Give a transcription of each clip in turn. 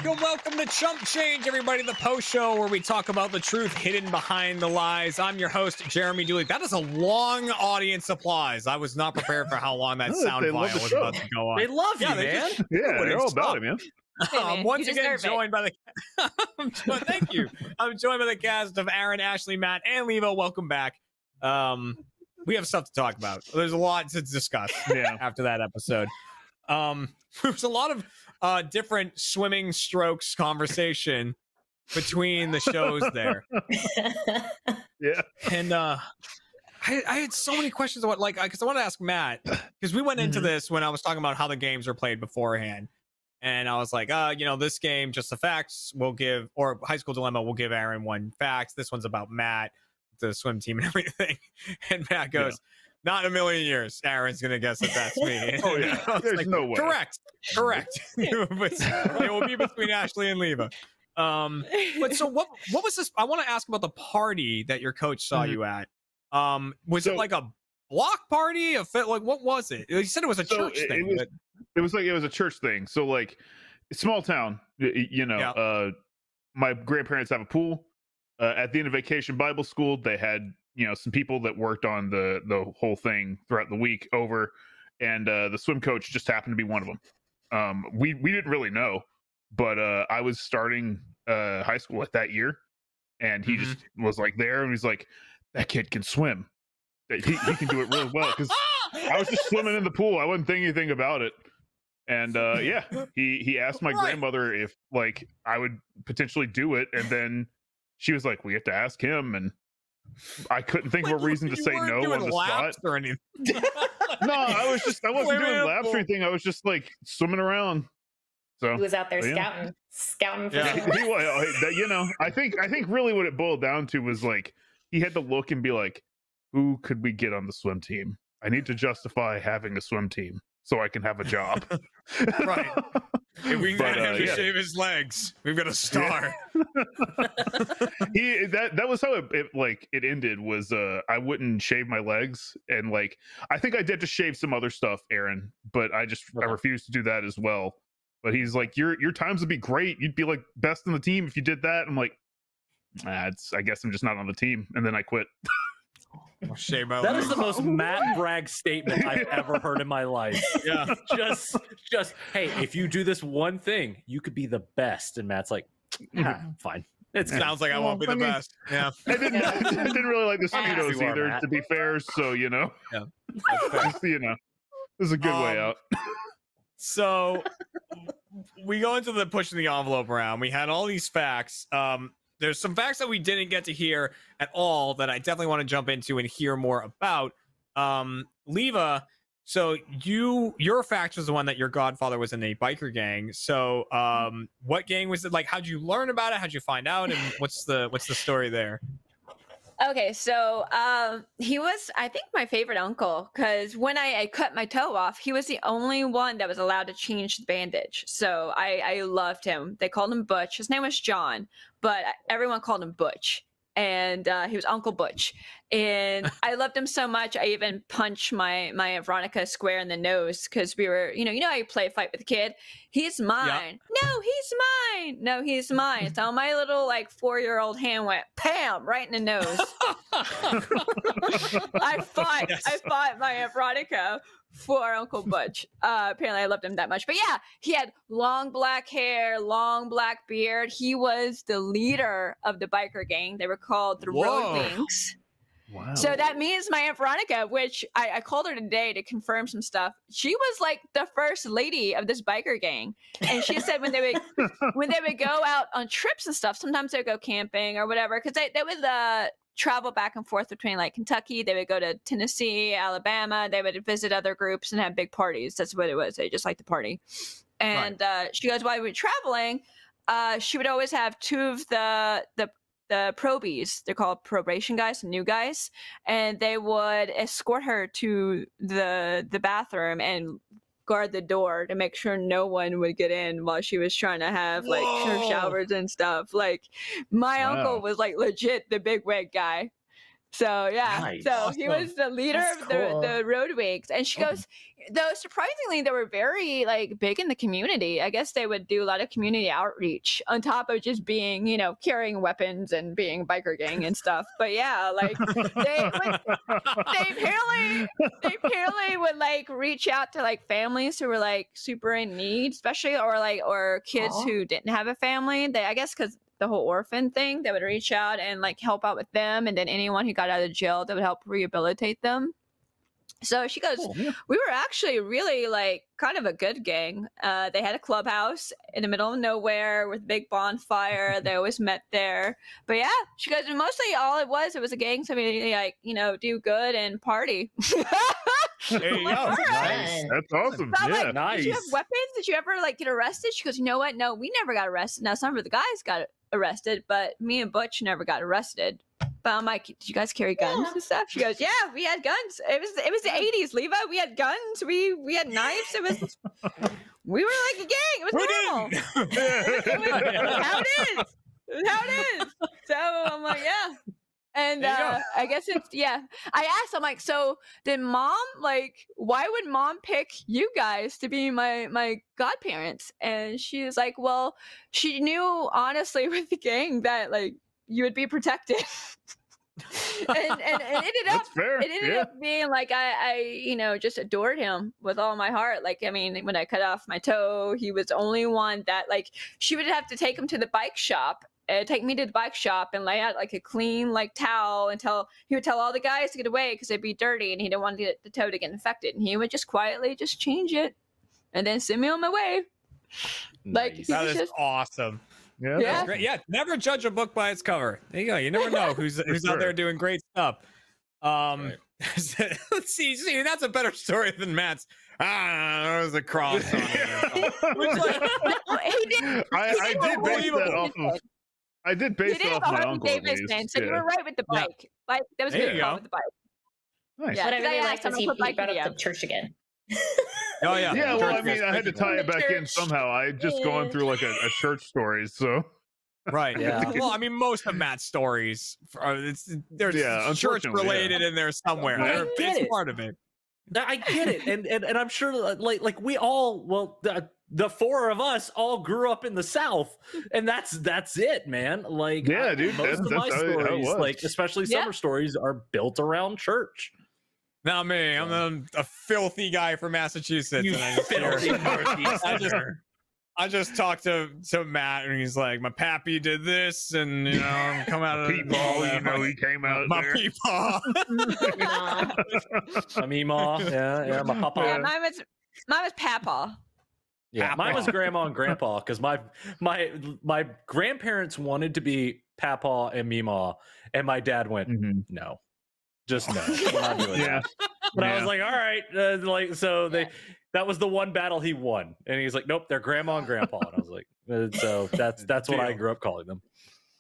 Welcome to Chump Change, everybody, the post show where we talk about the truth hidden behind the lies. I'm your host, Jeremy Dooley. That is a long audience applause. I was not prepared for how long that sound file was about to go on. They love you, man. They're all about it, man. I'm once again joined by the thank you. I'm joined by the cast of Aaron, Ashley, Matt, and Levo. Welcome back. We have stuff to talk about. There's a lot to discuss after that episode. There's a lot of different swimming strokes conversation between the shows there. Yeah. And I had so many questions about, like, because I want to ask Matt, because we went into this when I was talking about how the games were played beforehand. And I was like, this game, just the facts, we'll give, or High School Dilemma, we'll give Aaron one fact. This one's about Matt, the swim team and everything. And Matt goes, not in a million years, Aaron's going to guess that that's me. Oh, yeah. There's no way. Correct. It will be between Ashley and Leva. But so what was this? I want to ask about the party that your coach saw you at. Was it like a block party? Like, what was it? You said it was a church thing. It was a church thing. So, like, small town, my grandparents have a pool. At the end of Vacation Bible School, they had, some people that worked on the whole thing throughout the week over, and the swim coach just happened to be one of them. We didn't really know, but I was starting high school at that year, and he just was like there, and he's like, that kid can swim. He can do it really well, because I was just swimming in the pool. I wasn't thinking anything about it. And he asked my grandmother if, like, I would potentially do it, and then she was like, we have to ask him, and I couldn't think of a reason to say no on the spot or anything. No, I wasn't doing laps or anything. I was just, like, swimming around. So he was out there scouting for I think really what it boiled down to was, like, he had to look and be like, who could we get on the swim team? I need to justify having a swim team so I can have a job. Right. If we can get him to shave his legs, we've got a star. That was how it ended, was I wouldn't shave my legs, and, like, I think I did to shave some other stuff, Aaron, but I refused to do that as well. But he's like, your times would be great. You'd be, like, best in the team if you did that. I'm like, I guess I'm just not on the team, and then I quit. That is the most Matt Bragg statement I've ever heard in my life. Yeah. Just, hey, if you do this one thing, you could be the best. And Matt's like, fine. It sounds like I won't be the best. Yeah. I didn't really like the Speedos either, to be fair. So, Yeah. this is a good way out. So we go into the pushing the envelope round. We had all these facts. There's some facts that we didn't get to hear at all that I definitely want to jump into and hear more about. Leva, so your fact was the one that your godfather was in a biker gang. So what gang was it? Like, how'd you learn about it? How'd you find out? And what's the story there? Okay, so he was, I think, my favorite uncle, because when I cut my toe off, he was the only one that was allowed to change the bandage. So I loved him. They called him Butch. His name was John, but everyone called him Butch. And he was Uncle Butch. And I loved him so much, I even punched my Aunt Veronica square in the nose, because we were, you know how you play fight with a kid? He's mine. Yep. No, he's mine. No, he's mine. So my little, like, 4-year-old hand went, Pam, right in the nose. I fought my Aunt Veronica for Uncle Butch. Apparently I loved him that much. But yeah, he had long black hair, long black beard. He was the leader of the biker gang. They were called the Road Wings. Wow. So that means my Aunt Veronica, which I called her today to confirm some stuff, she was like the first lady of this biker gang. And she said when they would go out on trips and stuff, sometimes they would go camping or whatever, because they would travel back and forth between, like, Kentucky. They would go to Tennessee, Alabama. They would visit other groups and have big parties. That's what it was. They just liked to party. And she goes, while we were traveling, she would always have two of the probies. They're called probation guys, new guys, and they would escort her to the bathroom and guard the door to make sure no one would get in while she was trying to have, like, her showers and stuff. Like, my uncle was, like, legit the big wig guy. So yeah, Nice. so he was the leader That's of cool. the road wakes, and she goes, though surprisingly they were very like big in the community. I guess they would do a lot of community outreach on top of just being, you know, carrying weapons and being a biker gang and stuff. But yeah, like they apparently would like reach out to like families who were like super in need, especially or kids Aw. who didn't have a family. They, I guess, because the whole orphan thing, they would reach out and like help out with them, and then anyone who got out of jail, they would help rehabilitate them. So she goes, we were actually really like kind of a good gang. They had a clubhouse in the middle of nowhere with a big bonfire. They always met there. But yeah, she goes, mostly all it was a gang, so we like, you know, do good and party. There you go. All right. Nice. That's awesome. So I'm Yeah. like, Nice. did you have weapons? Did you ever like get arrested? She goes, you know what? No, we never got arrested. Now some of the guys got arrested, but me and Butch never got arrested. But I'm like, did you guys carry guns and stuff? She goes, yeah, we had guns. It was the 80s, Levi. We had guns. We had knives. It was we were like a gang. It was normal. It was how it is. It was how it is. So I'm like, yeah. And There you go. I guess it's I asked, I'm like, so did mom like why would mom pick you guys to be my godparents? And she was like, well, she knew honestly with the gang that like you would be protected. and it ended up That's fair. it ended Yeah. up being like I you know just adored him with all my heart. Like, I mean, when I cut off my toe, he was the only one that like she would have to take him to the bike shop, take me to the bike shop and lay out like a clean like towel and he would tell all the guys to get away because they'd be dirty and he didn't want the toe to get infected, and he would just quietly just change it and then send me on my way. Like, Nice. he That was is just awesome. Yeah. Yeah. That's great. Yeah, never judge a book by its cover. There you go. You never know who's out there doing great stuff. Let's see, that's a better story than Matt's. There was a cross on it. Which, like, he did. I did base that off of. I did You base did it have off a my Harley uncle. at Davidson, least. so you were right with the Yeah. bike. Like, that was a There good you call go. with the bike. Nice. Yeah. What I because I really asked liked is him to he put bike brought up video. the church again. Oh yeah. Yeah, well, I Church mean, I had to tie it back in Church. somehow. I had just gone through like a church stories, so Right. Yeah. Well, I mean, most of Matt's stories, there's Yeah, church unfortunately, related in there somewhere. Yeah. I get It's it. part of it. I get it, and I'm sure like we all, well, the four of us all grew up in the South, and that's it, man. Like, Yeah, dude, most of my that's how it stories, was. like especially Yeah. summer stories, are built around church. Not me. I'm a filthy guy from Massachusetts. You and I just filthy hear- northeasterner. I just talked to Matt, and he's like, my pappy did this, and you know, I'm come out of Peepaw, you know, he came out my there. peepaw. Nah. My meemaw, yeah, my papa. Yeah, mine was Papa. Yeah, mine was Papa. grandma and grandpa because my grandparents wanted to be papa and meemaw, and my dad went, Mhm. no, just no, we're not doing Yeah. that. But I was Yeah. like, all right, like so that was the one battle he won, and he's like, nope, they're grandma and grandpa, and I was like, so that's what I Deal. grew up calling them.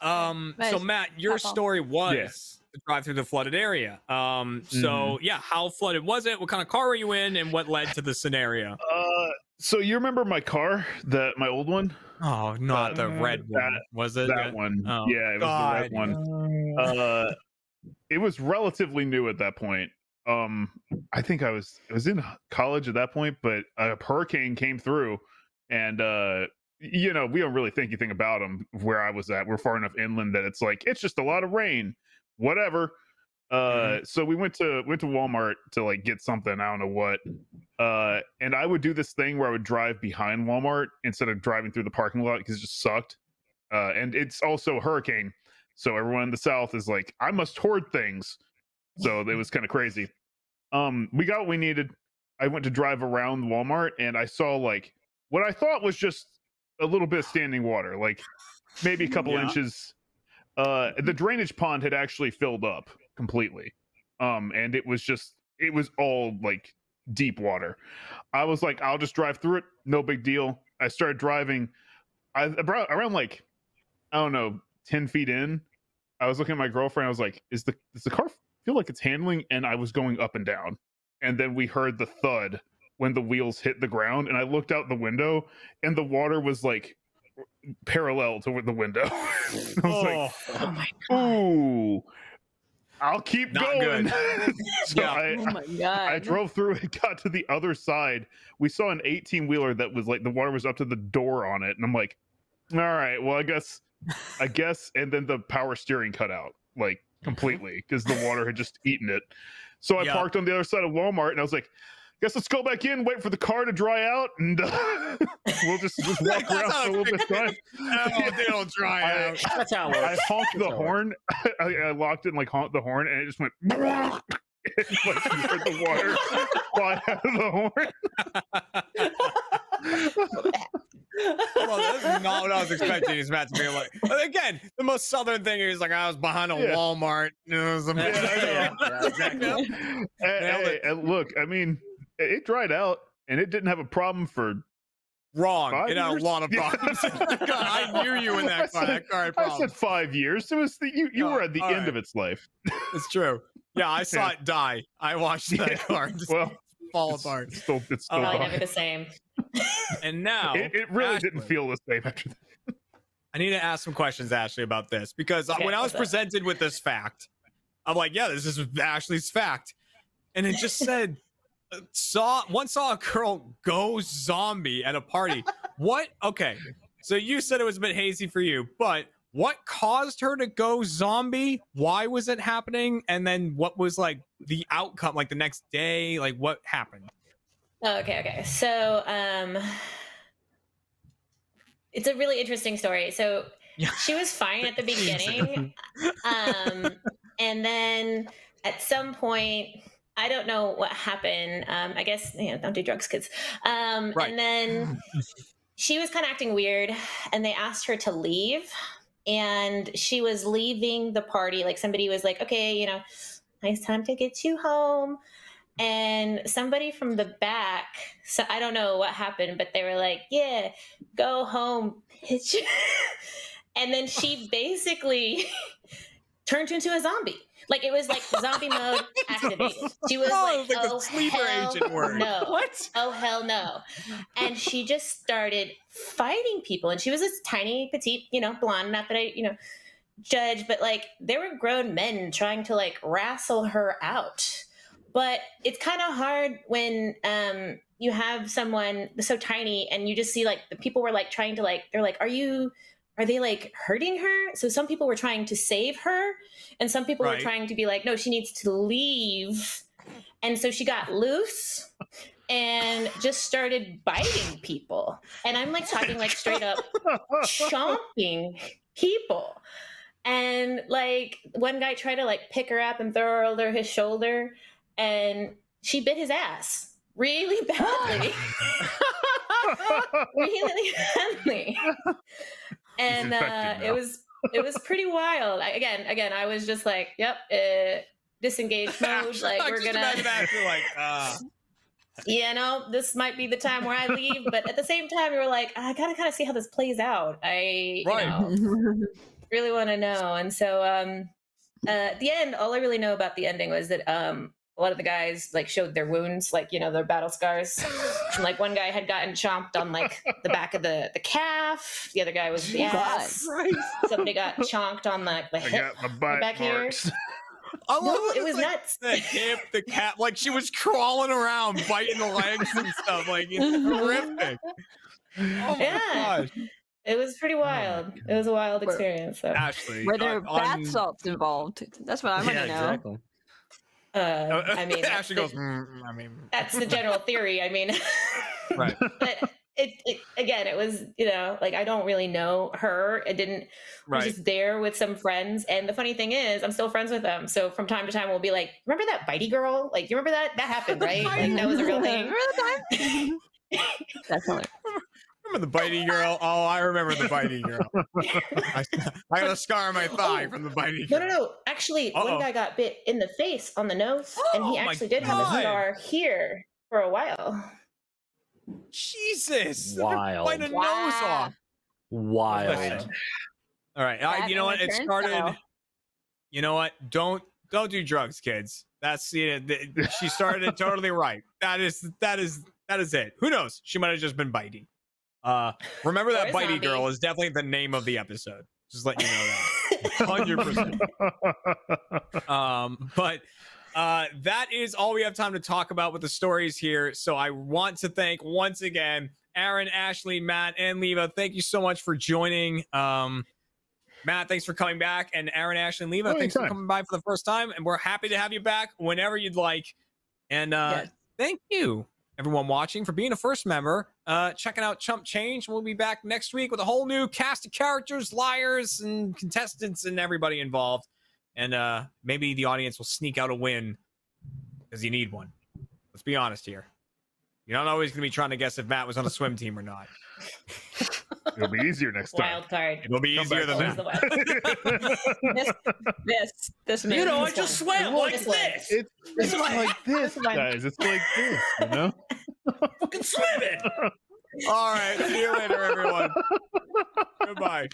So Nice. Matt, your Papa. story was Yeah. to drive through the flooded area. So yeah, how flooded was it? What kind of car were you in, and what led to the scenario? So you remember my car, my old one? Oh, not the red one, was it? That one. Oh, Yeah, it was the red God. one. It was relatively new at that point. I think I was in college at that point, but a hurricane came through, and you know, we don't really think anything about them where I was at. We're far enough inland that it's like it's just a lot of rain, whatever. So we went to Walmart to like get something, I don't know what. And I would do this thing where I would drive behind Walmart instead of driving through the parking lot because it just sucked. And it's also a hurricane, so everyone in the South is like, I must hoard things. So it was kind of crazy. We got what we needed. I went to drive around Walmart, and I saw like what I thought was just a little bit of standing water, like maybe a couple Yeah. inches. The drainage pond had actually filled up completely. And it was all like deep water. I was like, I'll just drive through it. No big deal. I started driving. Around like, I don't know, 10 feet in, I was looking at my girlfriend. I was like, does the car feel like it's handling? And I was going up and down. And then we heard the thud when the wheels hit the ground. And I looked out the window, and the water was like parallel to the window. I was like, Oh my god. ooh. I'll keep Not going. good. So Yeah. Oh my god. I drove through and got to the other side. We saw an 18-wheeler that was like the water was up to the door on it, and I'm like, all right, well, I guess, and then the power steering cut out like completely because the water had just eaten it. So I parked on the other side of Walmart, and I was like, guess let's go back in, wait for the car to dry out, and we'll just walk around for a little bit of time. Oh, they don't dry out. That's how it I works. honked the That's how it horn. I locked it and like honked the horn, and it just went. It's like you heard the water fly out of the horn. Well, this is not what I was expecting. Is Matt to be like, but again, the most southern thing is like I was behind a Walmart. You know, some Yeah, exactly. And look, I mean, it dried out, and it didn't have a problem for wrong. 5 It had a years? lot of problems. God, I knew you in that car. That car had I problems. said 5 years. It was you Oh, were at the all end right. of its life. It's true. Yeah, I saw it die. I watched that Yeah. car just Well, fall it's apart. still Probably gone. never the same. And now It really didn't Ashley, feel the same after that. I need to ask some questions, Ashley, about this because Okay, when I was what's up? presented with this fact, I'm like, yeah, this is Ashley's fact, and it just said saw a girl go zombie at a party. What? Okay, so you said it was a bit hazy for you, but what caused her to go zombie? Why was it happening? And then what was like the outcome? Like the next day, like what happened? Okay. So, it's a really interesting story. So she was fine at the beginning. And then at some point, I don't know what happened. I guess, don't do drugs, kids. Right. And then she was kind of acting weird, and they asked her to leave. And she was leaving the party. Like somebody was like, okay, it's time to get you home. And somebody from the back, so I don't know what happened, but they were like, yeah, go home, bitch. And then she basically turned into a zombie. Like it was like zombie mode activated. She was Oh, like, like the oh, sleeper hell agent word. no. What? Oh, hell no. And she just started fighting people. And she was this tiny, petite, blonde, not that I, judge, but like there were grown men trying to like wrestle her out. But it's kind of hard when you have someone so tiny and you just see like the people were like trying to like, they're like, are they like hurting her? So some people were trying to save her and some people were Right. trying to be like, no, she needs to leave. And so she got loose and just started biting people. And I'm like talking like straight up chomping people. And like one guy tried to like pick her up and throw her over his shoulder, and she bit his ass really badly. Really badly. And infected now. it was pretty wild. Again, I was just like, yep, disengage mode. Like we're Just gonna, imagine after like, this might be the time where I leave. But at the same time, you were like, I gotta kind of see how this plays out. Right. Really want to know. And so at the end, all I really know about the ending was that a lot of the guys like showed their wounds, like their battle scars. And, like one guy had gotten chomped on like the back of the calf. The other guy was the ass. Somebody got chomped on the I hip. got my bite back here. marks. I love No, that it was it's, like, nuts. the hip, the cat, like she was crawling around, biting the legs and stuff. Like it's horrific. Oh my Yeah. gosh, It was pretty wild. It was a wild experience. So. Ashley. Were there bath on- salts involved? That's what I want Yeah, to know. exactly. I mean, Ashley goes. that's the general theory. I mean, Right. but it again, it was like I don't really know her. It didn't. I was Right. just there with some friends, and the funny thing is, I'm still friends with them. So from time to time, we'll be like, "Remember that bitey girl? Like, you remember that? That happened, right? Like that was a real thing." Remember the time? Definitely. Remember the bitey girl? Oh, I remember the bitey girl. I got a scar on my thigh from the bitey girl. No. Actually, Uh-oh. one guy got bit in the face on the nose, and he Oh my actually did have a God. scar here for a while. Jesus! Wild. Bite a nose Wow. off. Wild. Listen. All right, That you know what? and It a started. turnstile. You know what? Don't do drugs, kids. That's she started it totally right. That is it. Who knows? She might have just been biting. Remember Or that a bitey zombie. girl is definitely the name of the episode. Just letting you know that. 100%. But that is all we have time to talk about with the stories here. So I want to thank once again Aaron, Ashley, Matt, and Leva. Thank you so much for joining. Matt, thanks for coming back. And Aaron, Ashley, and Leva, thanks for coming by for the first time. And we're happy to have you back whenever you'd like. And thank you, everyone watching, for being a first member. Checking out Chump Change. We'll be back next week with a whole new cast of characters, liars, and contestants, and everybody involved. And maybe the audience will sneak out a win because you need one. Let's be honest here. You're not always going to be trying to guess if Matt was on a swim team or not. It'll be easier next time. Wild card. It'll be easier than that. This You know, I just swam like this. It's like this, guys. It's like this, you know? Fucking swimming. All right. See you later, everyone. Goodbye.